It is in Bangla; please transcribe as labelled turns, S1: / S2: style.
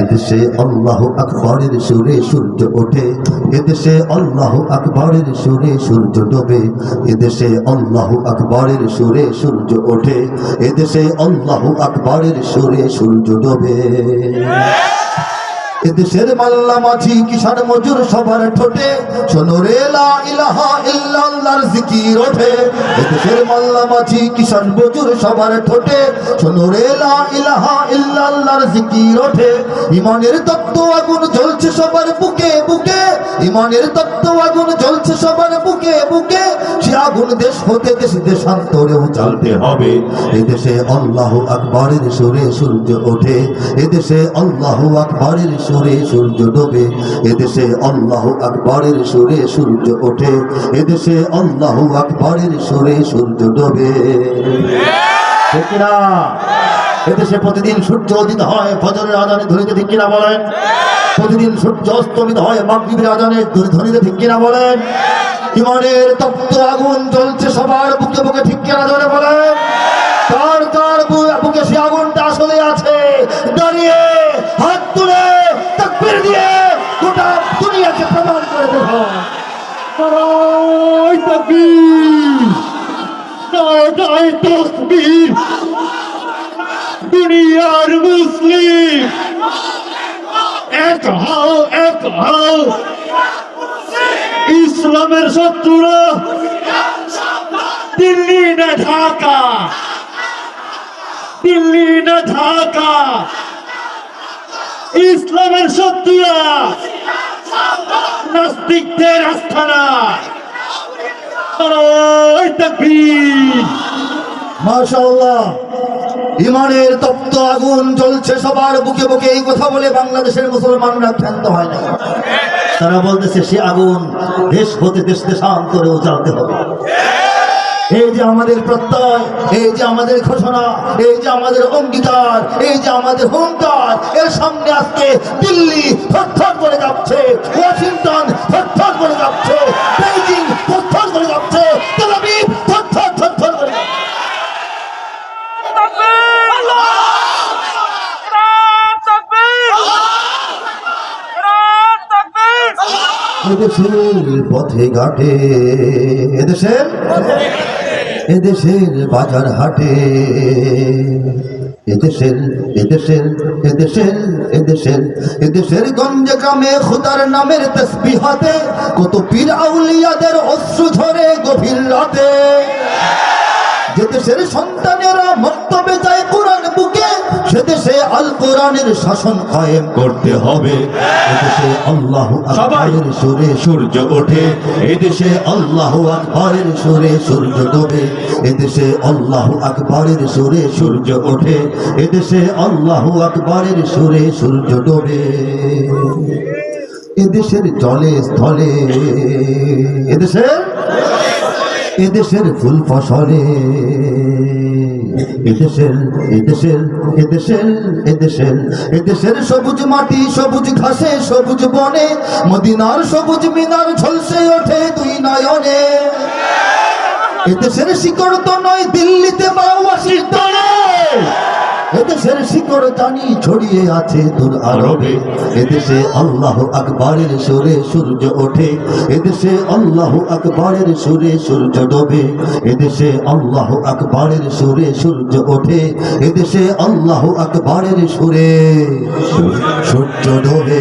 S1: এদেশে আল্লাহু আকবরের সুরে সূর্য ওঠে, এদেশে আল্লাহু আকবরের সুরে সূর্য ডোবে, এদেশে আল্লাহু আকবরের সুরে সূর্য ওঠে, এদেশে আল্লাহু আকবরের সুরে সূর্য ডোবে। এদেশের মাল্লা মাঝি কিষান মজুর সবার ঠোঁটে শোনো রে লা ইলাহা ইল্লাল্লাহর জিকির ওঠে। এদেশের মাল্লা মাঝি কিষান মজুর সবার ঠোঁটে শোনো রে লা ইলাহা ইল্লাল্লাহর জিকির ওঠে। ইমানের তপ্ত আগুন জ্বলছে সবার বুকে বুকে, ইমানের তপ্ত আগুন জ্বলছে সবার বুকে বুকে, সে আগুন দেশ হতে দেশ দেশান্তরেও জ্বালতে হবে। এদেশে আল্লাহু আকবরের সুরে সূর্য ওঠে, এদেশে আল্লাহু আকবরের সুরে সূর্য ডোবে, এদেশে আল্লাহু আকবরের সুরে সূর্য ওঠে, এদেশে আল্লাহু আকবরের সুরে সূর্য ডোবে। ঠিক কিনা? এদেশে প্রতিদিন সূর্য উদিত হয় ফজরের আজানে ধ্বনিতে, ঠিক কিনা বলেন? প্রতিদিন সূর্য অস্তমিত হয় মাগরিবের আজানে ধ্বনিতে, ঠিক কিনা বলেন? ইমানের তপ্ত আগুন জ্বলছে সবার বুকে বুকে, ঠিক কিনা ধরে বলেন? কার কার বুকে সে আগুনটা আসলে আছে? দাঁড়িয়ে হাত তুলে তাকবীর দিয়ে গোটা দুনিয়াকে প্রমাণ করে দেব। নারায়ে তাকবীর, নারায়ে তাকবীর। দুনিয়ার মুসলিম এক হও, এক হও। ইসলামের শত্রুরা দিল্লি না ঢাকা, দিল্লি না ঢাকা। ইসলামের শত্রুরা নাস্তিকদের আস্থানা। নারায়ে তাকবীর। মাশাআল্লাহ, ইমানের তপ্ত আগুন জ্বলছে সবার বুকে বুকে। এই কথা বলে বাংলাদেশের মুসলমানরা ক্ষান্ত হয় না, তারা বলতেছে সে আগুন দেশ হতে দেশ দেশান্তরেও জ্বালতে হবে। এই যে আমাদের প্রত্যয়, এই যে আমাদের ঘোষণা, এই যে আমাদের অঙ্গীকার, এই যে আমাদের হুঙ্কার, এর সামনে আজকে দিল্লি থরথর করে যাচ্ছে, ওয়াশিংটন থরথর করে যাচ্ছে, বেইজিং থরথর করে যাচ্ছে, তেল আবিব থরথর থরথর করে যাচ্ছে। এদেশের পথে ঘাটে, এদেশের এদেশের বাজার হাটে, এদেশের এদেশের এদেশের এদেশের এদেশের গঞ্জে গ্রামে খোদার নামের তসবিহ হাতে, কত পীর আউলিয়াদের অশ্রু ঝরে গভীর রাতে। যে দেশের সন্তানেরা মক্তবে যায় কোরআন বুকে, সে দেশে আল কোরআনের শাসন কায়েম করতে হবে। এদেশে আল্লাহু আকবরের সুরে সূর্য ওঠে, এদেশে আল্লাহু আকবরের সুরে সূর্য ডোবে, এদেশে আল্লাহু আকবরের সুরে সূর্য ওঠে, এদেশে আল্লাহু আকবরের সুরে সূর্য ডোবে। এদেশের জলে স্থলে, এদেশের এদেশের ফুল ফসলে, এদেশের এদেশের এদেশের এদেশের এদেশের সবুজ মাটি সবুজ ঘাসে সবুজ বনে, মদিনার সবুজ মিনার ঝলসে ওঠে দুই নয়নে। এদেশের শিকড় তো নয় দিল্লিতে বা ওয়াশিংটনে, এদেশের শিকড় জানি ছড়িয়ে আছে দূর আরবে। এদেশে আল্লাহু আকবরের সুরে সূর্য ওঠে, এদেশে আল্লাহু আকবরের সুরে সূর্য ডোবে, এদেশে আল্লাহু আকবরের সুরে সূর্য ওঠে, এদেশে আল্লাহু আকবরের সুরে সূর্য ডোবে।